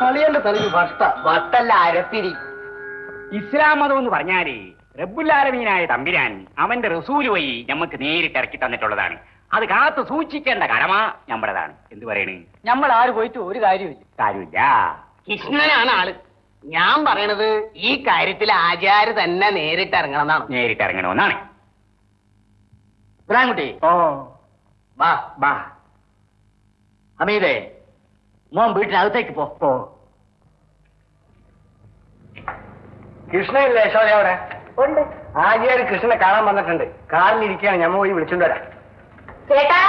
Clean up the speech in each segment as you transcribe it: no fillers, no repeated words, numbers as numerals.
കളിയന്റെ തലയ്ക്ക് വട്ടല്ല അരത്തിരി. ഇസ്ലാം മതം എന്ന് പറഞ്ഞാല് റബ്ബുൽ-ആലമീനായ തമ്പുരാൻ അവന്റെ റസൂല് വഴി നമുക്ക് നേരിട്ട് ഇറക്കി തന്നിട്ടുള്ളതാണ്. അത് കാത്തു സൂക്ഷിക്കേണ്ട കടമ നമ്മുടേതാണ്. എന്ത് പറയണേ? നമ്മൾ ആര് പോയിട്ട് ഒരു കാര്യമില്ല. കൃഷ്ണനാണ് ആള്. ഞാൻ പറയണത് ഈ കാര്യത്തിൽ ആചാര്യ തന്നെ നേരിട്ട് ഇറങ്ങണമെന്നാണ്. നേരിട്ട് ഇറങ്ങണമെന്നാണ്. കുട്ടി വാ ഹമീദേ, മോൻ വീട്ടിനകത്തേക്ക് പോ. കൃഷ്ണയില്ലേ യശോദ അവിടെ? ആചാര്യ കൃഷ്ണനെ കാണാൻ വന്നിട്ടുണ്ട്. കാറിലിരിക്കുകയാണ്. ഞമ്മ പോയി വിളിച്ചോണ്ട് വരാം. ചേട്ടാ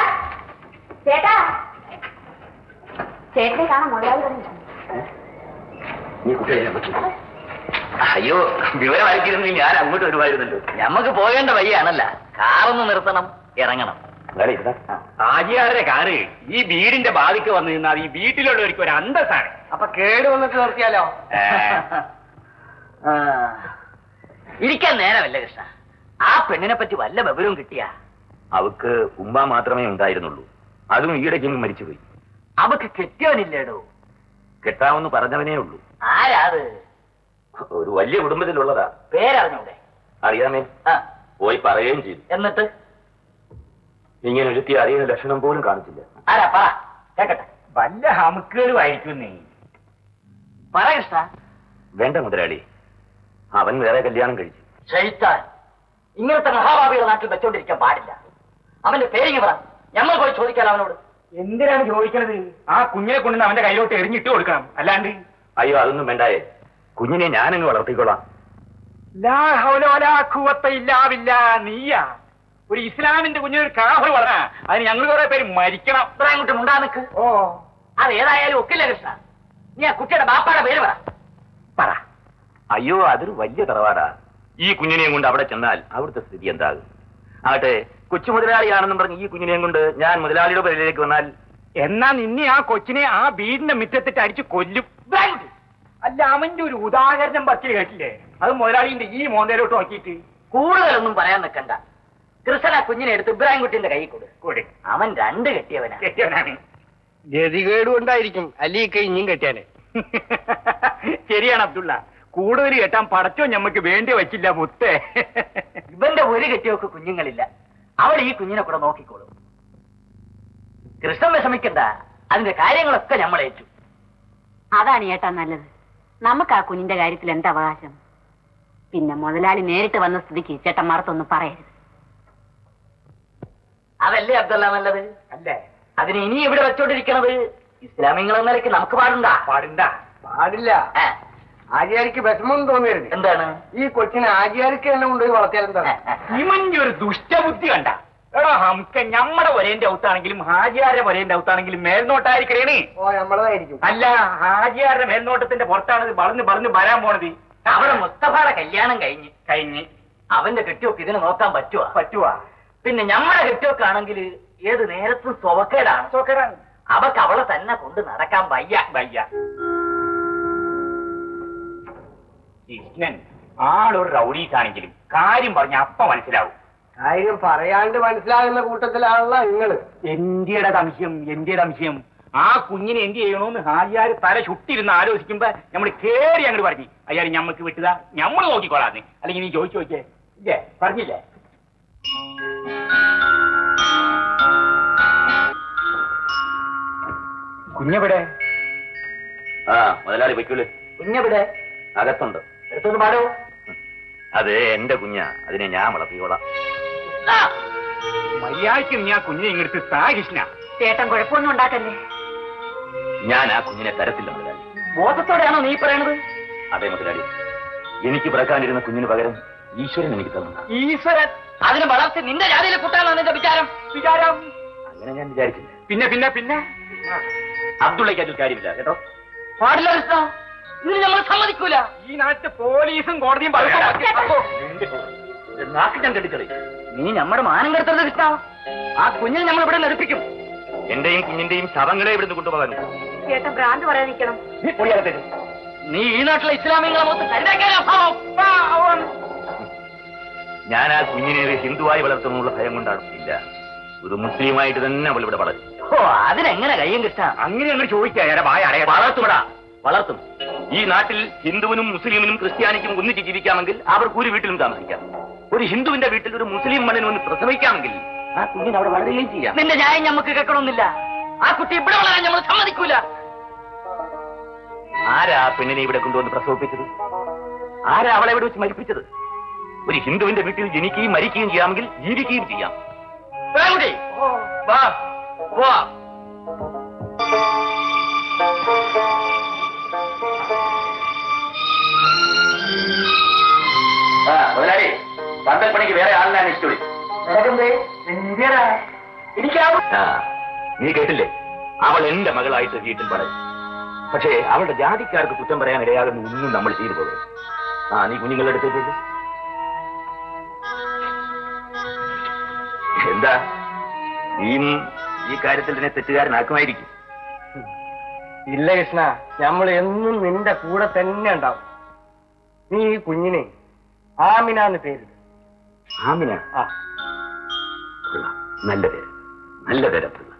ചേട്ടാ ചേട്ടനെ കാണാൻ മുതലാളി. നീ കുട്ടിയെ അയ്യോ, വിവരമായിരിക്കുന്നു. ഞാൻ അങ്ങോട്ട് വരുമായിരുന്നല്ലോ. ഞമ്മക്ക് പോകേണ്ട വഴിയാണല്ല. കാറൊന്ന് നിർത്തണം, ഇറങ്ങണം. ആചാര്യ കാറ് ഈ വീടിന്റെ ബാധിക്ക് വന്നു നിന്നാൽ ഈ വീട്ടിലുള്ളവർക്ക് ഒരു അന്തസ്സാണ്. അപ്പൊ കേട് വന്നിട്ട് നിർത്തിയാലോ? ഇരിക്കാൻ നേരമല്ല കൃഷ്ണ. ആ പെണ്ണിനെ പറ്റി വല്ല വിവരവും കിട്ടിയാ? അവക്ക് ഉമ്മ മാത്രമേ ഉണ്ടായിരുന്നുള്ളൂ. അതും ഈയിടയ്ക്ക് മരിച്ചുപോയി. അവക്ക് കെട്ടിയവനില്ലേടോ? കെട്ടാമെന്ന് പറഞ്ഞവനേ ഉള്ളൂ. ആരാത്? ഒരു വലിയ കുടുംബത്തിലുള്ളതാ. പേരറിഞ്ഞൂടെ? അറിയാമേ, പോയി പറയുകയും ചെയ്തു. എന്നിട്ട് ഇങ്ങനെ ഒരുത്തി അറിയുന്ന ലക്ഷണം പോലും കാണിച്ചില്ല. ആരാ പറ കേക്കട്ടെ. വല്ല ഹമുക്കേടും ആയിരിക്കും. നീ പറ കൃഷ്ണ. വേണ്ട മുതലാളി, അവൻ വേറെ കല്യാണം കഴിച്ചു. ശൈത്താൻ, ഇങ്ങനത്തെ മഹാഭാവിയുടെ നാട്ടിൽ വെച്ചോണ്ടിരിക്കാൻ പാടില്ല. അവന്റെ പേരിങ്ങ് പറ, ഞമ്മൾ പോയി ചോദിക്കാൻ അവനോട്. എന്തിനാണ് ചോദിക്കണത്? ആ കുഞ്ഞിനെ കൊണ്ടുവന്ന് അവന്റെ കയ്യിലോട്ട് എറിഞ്ഞിട്ട് കൊടുക്കണം. അല്ലാണ്ട് അയ്യോ, അതൊന്നും വേണ്ടായേ. കുഞ്ഞിനെ ഞാനങ്ങ് വളർത്തിക്കൊള്ളാം. ലാ ഹൗല വലാ ഖുവത ഇല്ലാ ബില്ലാഹ്. നീയാ ഒരു ഇസ്ലാമിന്റെ കുഞ്ഞിനൊരു കാഫർ വളരാ, അതിന് ഞങ്ങൾ കുറെ പേര് മരിക്കണം. അങ്ങോട്ട് മുണ്ടാ നിക്ക്. ഓ, അത് ഏതായാലും ഒക്കില്ല കൃഷ്ണ. നീ ആ കുട്ടിയുടെ ബാപ്പാടെ പേര് പറ. അയ്യോ, അതൊരു വലിയ തറവാടാ. ഈ കുഞ്ഞിനെയും കൊണ്ട് അവിടെ ചെന്നാൽ അവിടുത്തെ സ്ഥിതി എന്താകും? ആകട്ടെ, കൊച്ചു മുതലാളിയാണെന്നും പറഞ്ഞ് ഈ കുഞ്ഞിനെയും കൊണ്ട് ഞാൻ മുതലാളിയുടെ പേരിലേക്ക് വന്നാൽ എന്നാ നിന്നെ ആ കൊച്ചിനെ ആ വീടിന്റെ മുറ്റത്തിട്ട് അടിച്ച് കൊല്ലും. അല്ല, അവന്റെ ഒരു ഉദാഹരണം പറ്റി കേട്ടില്ലേ? അത് മുതലാളിന്റെ ഈ മോന്തയിലോട്ട് നോക്കിയിട്ട്. കൂടുതലൊന്നും പറയാൻ നിൽക്കണ്ട. കൃഷ്ണ കുഞ്ഞിനെ എടുത്ത് ഇബ്രാഹിം കുട്ടിന്റെ കൈ കൊടു. അവൻ രണ്ട് കെട്ടിയവനാണ്. ഗതികേട് കൊണ്ടായിരിക്കും, അല്ലിയൊക്കെ ഇനിയും കെട്ടിയാനെ. ശരിയാണ് അബ്ദുള്ള, കൂടുതൽ കെട്ടാൻ പടച്ചോ ഞമ്മക്ക് വേണ്ടി വച്ചില്ല മുത്തേ. ഇവന്റെ ഒരു കെട്ടിയൊക്കെ കുഞ്ഞുങ്ങളില്ല. അവൾ ഈ കുഞ്ഞിനെ കൂടെ നോക്കിക്കോളും. കൃഷ്ണൻ വിഷമിക്കണ്ട, അതിന്റെ കാര്യങ്ങളൊക്കെ നമ്മൾ ഏറ്റു. അതാണ് ഏട്ടാ നല്ലത്. നമുക്ക് ആ കുഞ്ഞിന്റെ കാര്യത്തിൽ എന്താ അവകാശം? പിന്നെ മുതലാളി നേരിട്ട് വന്ന സ്ഥിതിക്ക് ചേട്ടന്മാർത്തൊന്നും പറയരുത്. അതല്ലേ അബ്ദുള്ള നല്ലത്? അല്ലേ? അതിന് ഇനി ഇവിടെ വെച്ചോണ്ടിരിക്കണത് ഇസ്ലാമിങ്ങൾ എന്ന നിലയ്ക്ക് നമുക്ക് പാടില്ല. ആചാര്യക്ക് വിഷമം തോന്നരുത്. എന്താണ്? ഈ കൊച്ചിനെ ആചാര്യക്ക് തന്നെ കൊണ്ടുപോയി വളർത്തിയാലെന്താണ്? ഇമഞ്ഞ ഒരു ദുഷ്ടബുദ്ധി കണ്ട. എടാ ഹംക്ക്, ഞമ്മടെ ഒരേന്റെ ഔത്താണെങ്കിലും ഹാജിയാരുടെ ഒരേന്റെ ഔത്താണെങ്കിലും മേൽനോട്ടായിരിക്കണേ. ഓ, നമ്മളതായിരിക്കും. അല്ല, ഹാജിയാരുടെ മേൽനോട്ടത്തിന്റെ പുറത്താണ് വളർന്ന് വരാൻ പോണത്. അവിടെ മുസ്തഫയുടെ കല്യാണം കഴിഞ്ഞ് അവന്റെ കെട്ടിയൊക്കെ ഇതിനെ നോക്കാൻ പറ്റുവാ? പിന്നെ ഞമ്മടെ കെട്ടിയൊക്കെ ആണെങ്കിൽ ഏത് നേരത്തും സ്വവക്കേടാണ്. അവക്ക് അവളെ തന്നെ കൊണ്ട് നടക്കാൻ വയ്യ. കൃഷ്ണൻ ആളൊരു റൗഡീസാണെങ്കിലും കാര്യം പറഞ്ഞ അപ്പ മനസ്സിലാവും. കാര്യം പറയാണ്ട് മനസ്സിലാകുന്ന കൂട്ടത്തിലാണല്ലോ നിങ്ങള്. എന്റെയുടെ സംശയം ആ കുഞ്ഞിനെ എന്ത് ചെയ്യണോന്ന് ഹാജിയാര് തല ചുട്ടിരുന്ന് ആലോചിക്കുമ്പോ നമ്മൾ കേറി അങ്ങോട്ട് പറഞ്ഞു, അയ്യാര് ഞമ്മക്ക് വിട്ടതാ, ഞമ്മള് നോക്കിക്കോളാന്ന്. അല്ലെങ്കിൽ നീ ചോദിച്ചു നോക്കിയേ. ഇല്ലേ, പറഞ്ഞില്ലേ? കുഞ്ഞെവിടെ? മുതലാളി വയ്ക്കൂലേ? കുഞ്ഞെവിടെ? അകത്തുണ്ട്. എടുത്തൊന്ന് പാടോ. അത് എന്റെ കുഞ്ഞാ, അതിനെ ഞാൻ വളർത്തിക്കോളാം. മര്യാദയ്ക്ക് നീ ആ കുഞ്ഞിനെ ഇങ്ങടുത്ത് താ കൃഷ്ണ. ചേട്ടൻ കുഴപ്പമൊന്നും ഉണ്ടാക്കല്ലേ. ഞാൻ ആ കുഞ്ഞിനെ തരത്തില്ല മുതലാളി. ബോധത്തോടെയാണോ നീ പറയണത്? അതെ മുതലാളി, എനിക്ക് പിറക്കാനിരുന്ന കുഞ്ഞിന് പകരം ഈശ്വരൻ എനിക്ക് തന്നു. ഈശ്വരൻ അതിനെ വളർത്തി നിന്റെ ജാതിയിൽ കൂട്ടാണോ നിന്റെ വിചാരം? അങ്ങനെ ഞാൻ വിചാരിച്ചില്ല. പിന്നെ അബ്ദുള്ളയ്ക്ക് അതിൽ കാര്യമില്ല കേട്ടോ. പാടില്ല കൃഷ്ണ, ഇതിന് നമ്മൾ സമ്മതിക്കൂല. ഈ നാട്ടിൽ പോലീസും കോടതിയും നാക്ക് ഞാൻ കെട്ടിക്കളി. നീ നമ്മുടെ മാനം കെടുത്തരുത് കൃഷ്ണ. ആ കുഞ്ഞിനെ നമ്മൾ ഇവിടെ നടിപ്പിക്കും. എന്റെയും കുഞ്ഞിന്റെയും ശവങ്ങളെ ഇവിടുന്ന് കൊണ്ടുപോകാൻ ചേട്ടൻ ഭ്രാന്ത് പറയാൻ നിൽക്കണം. നീ ഈ നാട്ടിലെ ഇസ്ലാമികളെ മൊത്തം കരുതാക്കാൻ. ഞാൻ ആ കുഞ്ഞിനെ ഒരു ഹിന്ദുവായി വളർത്തുന്നുള്ള ഭയം കൊണ്ടാണ്. ഇല്ല, ഒരു മുസ്ലിമായിട്ട് തന്നെ അവൾ ഇവിടെ വളരും. ഓ, അതിനെങ്ങനെ കഴിയും കൃഷ്ണ? അങ്ങനെ ചോദിക്കാ. വളർത്തുവിടാ. വളർത്തും. ഈ നാട്ടിൽ ഹിന്ദുവിനും മുസ്ലിമിനും ക്രിസ്ത്യാനിക്കും ഒന്നിച്ച് ജീവിക്കാമെങ്കിൽ അവർക്ക് ഒരു വീട്ടിലും താമസിക്കാം. ഒരു ഹിന്ദുവിന്റെ വീട്ടിൽ ഒരു മുസ്ലിം മണ്ണിന് ഒന്ന് പ്രസവിക്കാമെങ്കിൽ ആ കുഞ്ഞിന് അവിടെ വളരുകയും ചെയ്യാം. നിന്റെ ന്യായം നമുക്ക് കേൾക്കണമെന്നില്ല. ആ കുട്ടി ഇവിടെ വളരാൻ നമ്മൾ സമ്മതിക്കൂല. ആരാ പെണ്ണിനെ ഇവിടെ കൊണ്ടുവന്ന് പ്രസവിപ്പിച്ചത്? ആരാ അവളെ ഇവിടെ വെച്ച് മരിപ്പിച്ചത്? ഒരു ഹിന്ദുവിന്റെ വീട്ടിൽ ജനിക്കുകയും മരിക്കുകയും ചെയ്യാമെങ്കിൽ ജീവിക്കുകയും ചെയ്യാം. വാ വാ. മുതലാളി, പന്തൽപ്പണിക്ക് വേറെ ആളിനെ അന്വേഷിച്ചോളി. നീ കേട്ടില്ലേ? അവൾ എന്റെ മകളായിട്ട് വീട്ടിൽ പറയും. പക്ഷേ അവളുടെ ജാതിക്കാർക്ക് കുറ്റം പറയാൻ ഇടയാകുന്ന ഒന്നും നമ്മൾ ചെയ്തു പോകരുത്. നീ കുഞ്ഞുങ്ങളുടെ അടുത്തേക്ക് എന്താ നീയും ഈ കാര്യത്തിൽ തന്നെ തെറ്റുകാരനാക്കുമായിരിക്കും. ഇല്ല കൃഷ്ണ, നമ്മൾ എന്നും നിന്റെ കൂടെ തന്നെ ഉണ്ടാവും. നീ ഈ കുഞ്ഞിനെ ആമിനാന്ന് പേരിട്. ആമിന? നല്ല പേര്, നല്ല പേരത്തുള്ള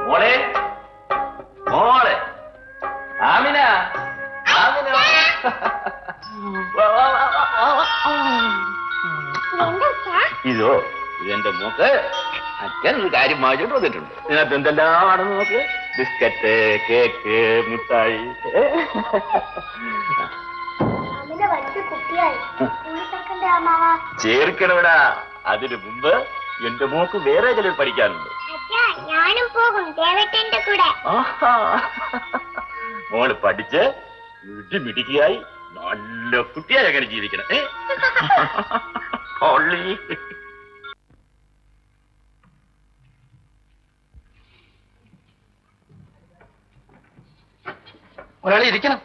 മോളെ. മോളെ ആമിന, ആമിന. ഇതോ ഇതെന്റെ മോക്ക് അച്ഛൻ ഒരു കാര്യം വാങ്ങിച്ചിട്ട് വന്നിട്ടുണ്ട്. ഇതിനകത്ത് എന്തെല്ലാമാണെന്ന് നോക്ക്. ബിസ്ക്കറ്റ്, കേക്ക്, മിഠായി. ചേർക്കണവിടാ. അതിനു മുമ്പ് എന്റെ മോക്ക് വേറെ ചിലർ പഠിക്കാനുണ്ട്. ഞാനും പോകും ദേവട്ടന്റെ കൂടെ. മോള് പഠിച്ച് മിടുക്കിയായി നല്ല കുട്ടിയായി അങ്ങനെ ജീവിക്കണം. ഒരാളെ ഇരിക്കണം.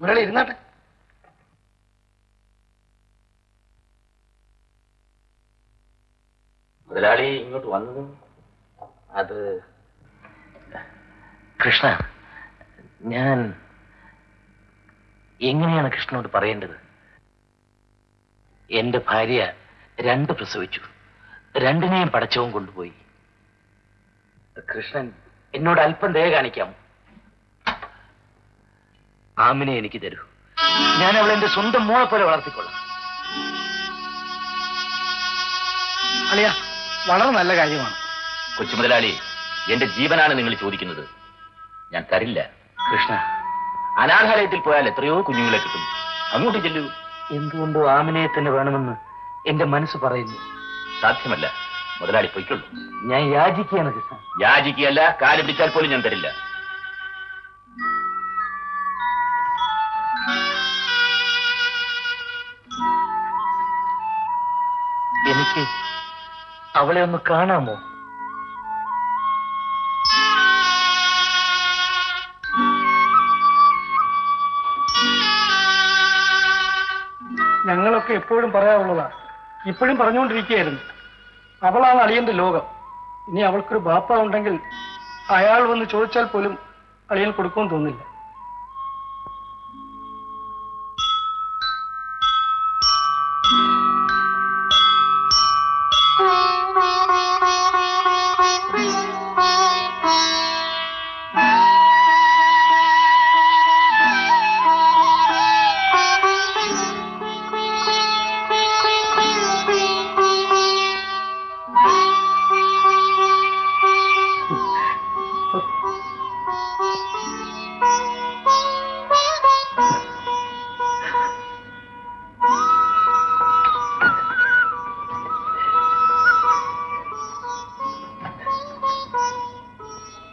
ഒരാളെ ഇരുന്നാട്ടെ. മുതലാളി ഇങ്ങോട്ട് വന്നതും അത് കൃഷ്ണ, ഞാൻ എങ്ങനെയാണ് കൃഷ്ണനോട് പറയേണ്ടത്? എന്റെ ഭാര്യ 2 പ്രസവിച്ചു. 2നെയും പടച്ചവും കൊണ്ടുപോയി. കൃഷ്ണൻ എന്നോട് അല്പം ദയ കാണിക്കാമോ? ആമിനെ എനിക്ക് തരൂ. ഞാൻ അവളെ എന്റെ സ്വന്തം മോളെ പോലെ വളർത്തിക്കൊള്ളാം. അളിയ, വളരെ നല്ല കാര്യമാണ്. കൊച്ചു മുതലാളി, എന്റെ ജീവനാണ് നിങ്ങൾ ചോദിക്കുന്നത്. ഞാൻ തരില്ല. കൃഷ്ണ, അനാഥാലയത്തിൽ പോയാൽ എത്രയോ കുഞ്ഞുങ്ങളെ കിട്ടും. അങ്ങോട്ട് ചെല്ലൂ. എന്തുകൊണ്ടോ ആമിനെ തന്നെ വേണമെന്ന് എന്റെ മനസ്സ് പറയുന്നു. സാധ്യമല്ല. മുതലാളി പൊയ്ക്കുള്ളൂ. ഞാൻ യാചിക്കുകയാണ് കൃഷ്ണ. യാചിക്കുകയല്ല, കാല് പിടിച്ചാൽ പോലും ഞാൻ തരില്ല. എനിക്ക് അവളെ ഒന്ന് കാണാമോ? ഞങ്ങളൊക്കെ എപ്പോഴും പറയാറുള്ളതാ. ഇപ്പോഴും പറഞ്ഞുകൊണ്ടിരിക്കുകയായിരുന്നു. അവളാണ് അളിയന്റെ ലോകം. ഇനി അവൾക്കൊരു ബാപ്പ ഉണ്ടെങ്കിൽ അയാൾ വന്ന് ചോദിച്ചാൽ പോലും അളിയൻ കൊടുക്കുമെന്ന് തോന്നില്ല.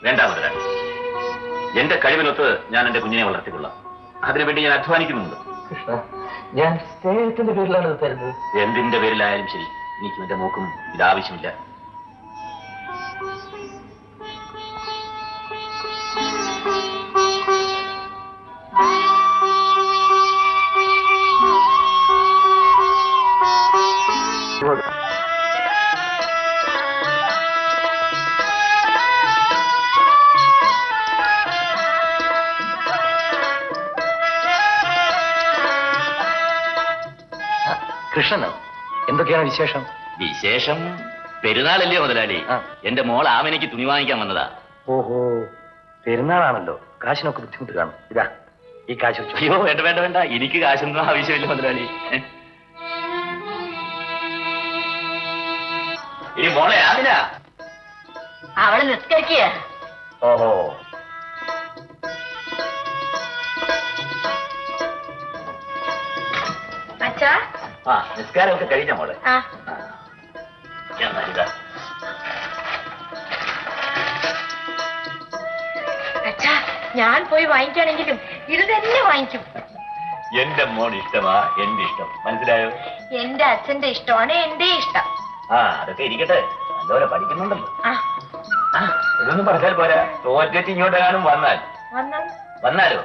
വേണ്ട മുതലാളി, എന്റെ കഴിവിനൊത്ത് ഞാൻ എന്റെ കുഞ്ഞിനെ വളർത്തിക്കൊള്ളാം. അതിനുവേണ്ടി ഞാൻ അധ്വാനിക്കുന്നുണ്ട്. കൃഷ്ണ, ഞാൻ സ്നേഹത്തിന്റെ പേരിലാണ് ഇത് തരുന്നത്. എന്തിന്റെ പേരിലായാലും ശരി, എനിക്കും എന്റെ മോക്കും ഇതാവശ്യമില്ല. കൃഷ്ണനോ? എന്തൊക്കെയാണ് വിശേഷം? വിശേഷം പെരുന്നാളല്ലേ മുതലാളി? എന്റെ മോൾ ആമനയ്ക്ക് തുണി വാങ്ങിക്കാൻ വന്നതാ. ഓഹോ, പെരുന്നാളാണല്ലോ, കാശിനൊക്കെ ബുദ്ധിമുട്ട് കാണും. ഇതാ ഈ കാശ്. അയ്യോ വേണ്ട വേണ്ട വേണ്ട, എനിക്ക് കാശൊന്നും ആവശ്യമില്ല മുതലാളി. ഇനി മോളെ ആമിന. അവള് നിസ്കരിക്കുക. ഓഹോ, അച്ഛാ. ആ നിസ്കാരമൊക്കെ കഴിഞ്ഞ മോളെ? ഇതാ. അച്ഛാ, ഞാൻ പോയി വാങ്ങിക്കുകയാണെങ്കിലും ഇത് തന്നെ വാങ്ങിക്കും. എന്റെ മോൻ ഇഷ്ടമാ എന്റെ ഇഷ്ടം, മനസ്സിലായോ? എന്റെ അച്ഛന്റെ ഇഷ്ടമാണ് എന്റെ ഇഷ്ടം. ആ അതൊക്കെ ഇരിക്കട്ടെ, നല്ലപോലെ പഠിക്കുന്നുണ്ടല്ലോ. ഇതൊന്നും പറഞ്ഞാൽ പോരാ, തോറ്റിട്ട് ഇങ്ങോട്ടെങ്ങാനും വന്നാലോ?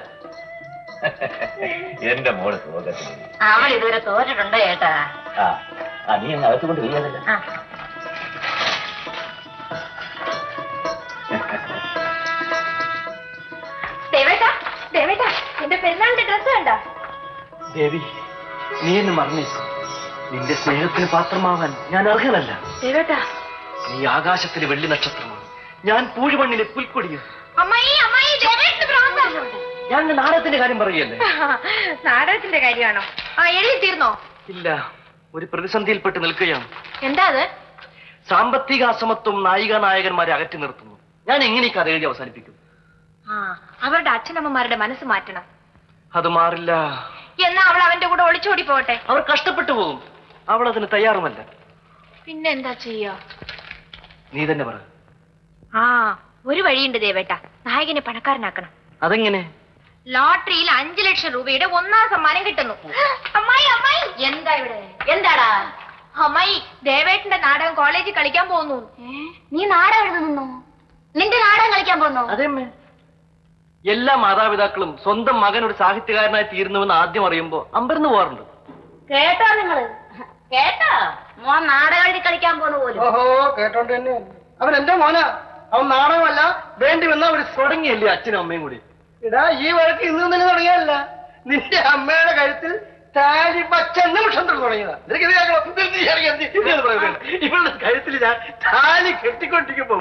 എന്റെ മോള് സുഖത്തിൽ. അവൾ ഇതുവരെ തോറ്റിട്ടുണ്ടോ ചേട്ടാ? ആ നീ അങ്ങ് അകത്തുകൊണ്ട് ചെയ്യാതല്ല. ദേവേട്ടാ, എന്റെ പെരുന്നാളിന്റെ ഡ്രസ് കണ്ടോ? ദേവി, നീ എന്നെ മറന്നേക്കും. നിന്റെ സ്നേഹത്തിന് പാത്രമാവാൻ ഞാൻ അർഹനല്ല. ദേവേട്ടാ, നീ ആകാശത്തിലെ വെള്ളി നക്ഷത്രമാണ്, ഞാൻ പൂഴുമണ്ണിലെ പുൽക്കൊടിയും. ഞാൻ നാടകത്തിന്റെ കാര്യം പറയല്ലേ? നാടകത്തിന്റെ കാര്യമാണോ? എഴുതി തീർന്നോ? ഇല്ല, ഒരു പ്രതിസന്ധിയിൽപ്പെട്ട് നിൽക്കുകയാണ്. എന്താ അത്? സാമ്പത്തിക അസമത്വം നായികനായകന്മാരെ അകറ്റി നിർത്തുന്നു. ഞാൻ എങ്ങനെ ഈ കഥ എഴുതി അവസാനിപ്പിക്കും? അവരുടെ അച്ഛനമ്മമാരുടെ മനസ്സ് മാറ്റണം. അത് മാറില്ല. എന്നാ അവൾ അവന്റെ കൂടെ ഒളിച്ചോടി പോകട്ടെ. അവർ കഷ്ടപ്പെട്ടു പോകും. അവൾ അതിന് തയ്യാറുമല്ല. പിന്നെന്താ ചെയ്യാ? നീ തന്നെ പറ. ഒരു വഴിയുണ്ട് ദേവേട്ട, നായകനെ പണക്കാരനാക്കണം. അതെങ്ങനെ? ലോട്ടറിയിൽ 5 ലക്ഷം രൂപയുടെ 1ാം സമ്മാനം കിട്ടുന്നു. അമ്മായി അമ്മായി, എന്താ ഇവിടെ? എന്താടാ? അമ്മായി, ദേവേട്ടന്റെ നാടകം കോളേജിൽ കളിക്കാൻ പോകുന്നു. നീ നാടകം എഴുതുന്നു? നിന്റെ നാടകം കളിക്കാൻ പോകുന്നു? അതെ, എല്ലാ മാതാപിതാക്കളും സ്വന്തം മകൻ ഒരു സാഹിത്യകാരനായി തീരുന്നുവെന്ന് ആദ്യം അറിയുമ്പോ അമ്പരന്ന് പോകാറുണ്ട്. കേട്ടോ നിങ്ങള്? കേട്ടോ? മോൻ നാടകം എഴുതി കളിക്കാൻ പോകുന്നു പോലും. ഓഹോ, കേട്ടോണ്ട് തന്നെ. അവൻ എന്റെ മോനാ. അവൻ നാടകമല്ല, വേണ്ടി വന്ന ഒരു തുടങ്ങിയല്ലേ അച്ഛനും അമ്മയും കൂടി? ഇടാ, ഈ വഴക്ക് ഇന്ന് തന്നെ തുടങ്ങിയല്ല. നിന്റെ അമ്മയുടെ കഴുത്തിൽ താലി പച്ച നിമിഷം തുടങ്ങിയതാ. ഇവളുടെ കഴുത്തിൽ ഞാൻ താലി കെട്ടിക്കൊണ്ടിരിക്കുമ്പോ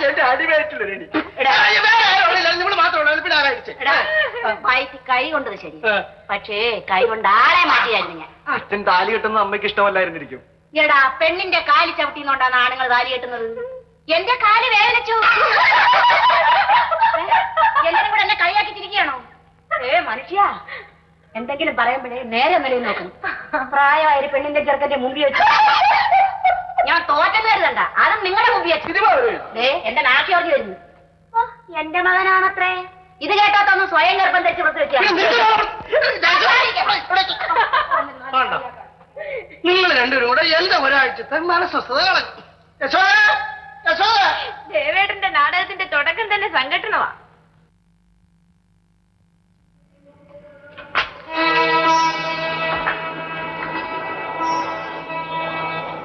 എന്റെ അടിവേറ്റിലൊരു കൈ കൊണ്ടത് ശരി, പക്ഷേ കൈ കൊണ്ട് ആളെ മാറ്റിയായിരുന്നു ഞാൻ. അച്ഛൻ താലി കെട്ടുന്ന അമ്മയ്ക്ക് ഇഷ്ടമല്ലായിരുന്നിരിക്കും. എടാ, പെണ്ണിന്റെ കാലി ചവിട്ടിന്നുകൊണ്ടാണ് ആണുങ്ങൾ താലി കെട്ടുന്നത്. എന്റെ കാല് വേദനിച്ചു. എല്ലാരും കൂടെ എന്നെ കളിയാക്കിട്ടിരിക്കുകയാണോ? മനുഷ്യ, എന്തെങ്കിലും പറയുമ്പോഴേ നേരെ നിലയിൽ നോക്കും. പ്രായമായ ഒരു പെണ്ണിന്റെ ചെറുക്കന്റെ മുമ്പിൽ വെച്ചു ഞാൻ തോറ്റം കരുതണ്ട, അതും നിങ്ങളുടെ മുമ്പിൽ വെച്ചു. എന്റെ നാക്കി ഓർജി വരുന്നു. എന്റെ മകനാണത്രേ. ഇത് കേട്ടാത്തൊന്ന് സ്വയം ഗർഭം തെച്ച് പുറത്ത് വെച്ചാൽ നിങ്ങൾ രണ്ടുപേരും കൂടെ എന്റെ ഒരാഴ്ചത്തെ മനസ്വസ്ഥത കളഞ്ഞു. ദേവേട്ടന്റെ നാടകത്തിന്റെ തുടക്കം തന്നെ സംഘടനവാ.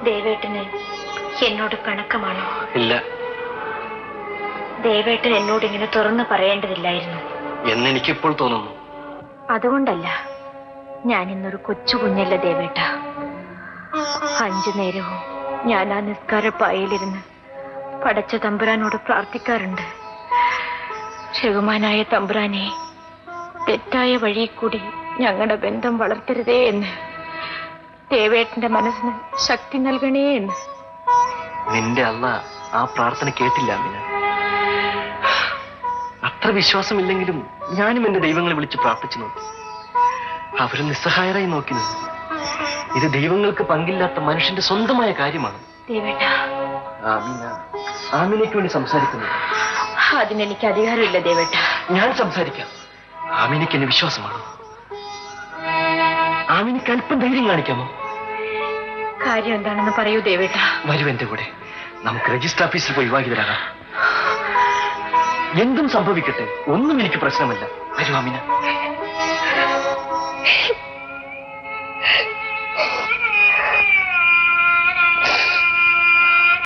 ദേവേട്ടന് എന്നോട് പിണക്കമാണോ? ഇല്ല. ദേവേട്ടൻ എന്നോട് ഇങ്ങനെ തുറന്നു പറയേണ്ടതില്ലായിരുന്നു എന്നെനിക്കിപ്പോൾ തോന്നുന്നു. അതുകൊണ്ടല്ല, ഞാൻ ഇന്നൊരു കൊച്ചു കുഞ്ഞല്ല ദേവേട്ട. 5 നേരവും ഞാൻ ആ നിസ്കാരപ്പായയിലിരുന്ന് പടച്ച തമ്പുരാനോട് പ്രാർത്ഥിക്കാറുണ്ട്. ക്ഷകുമാനായ തമ്പുരാനെ, തെറ്റായ വഴി കൂടി ഞങ്ങളുടെ ബന്ധം വളർത്തരുതേ എന്ന്, ദേവേട്ടന്റെ മനസ്സിന് ശക്തി നൽകണേ എന്ന്. നിന്റെ അല്ല ആ പ്രാർത്ഥന കേട്ടില്ല അമിന. അത്ര വിശ്വാസമില്ലെങ്കിലും ഞാനും എന്റെ ദൈവങ്ങളെ വിളിച്ച് പ്രാർത്ഥിച്ചു നോക്കി. അവരും നിസ്സഹായരായി നോക്കി നിന്നു. ഇത് ദൈവങ്ങൾക്ക് പങ്കില്ലാത്ത മനുഷ്യന്റെ സ്വന്തമായ കാര്യമാണ്. ആമിനയ്ക്ക് വേണ്ടി സംസാരിക്കുന്നു. അതിനെനിക്ക് അധികാരമില്ല ദേവേട്ട. ഞാൻ സംസാരിക്കാം. ആമിനയ്ക്ക് എന്നെ വിശ്വാസമാണ്. ആമിനയ്ക്ക് അല്പം ധൈര്യം കാണിക്കാമോ? കാര്യം എന്താണെന്ന് പറയൂ ദേവേട്ട. വരൂ എന്റെ കൂടെ, നമുക്ക് രജിസ്റ്റർ ഓഫീസിൽ പോയി വിവാഹിതരാകാം. എന്തും സംഭവിക്കട്ടെ, ഒന്നും എനിക്ക് പ്രശ്നമല്ല. വരൂ ആമിന.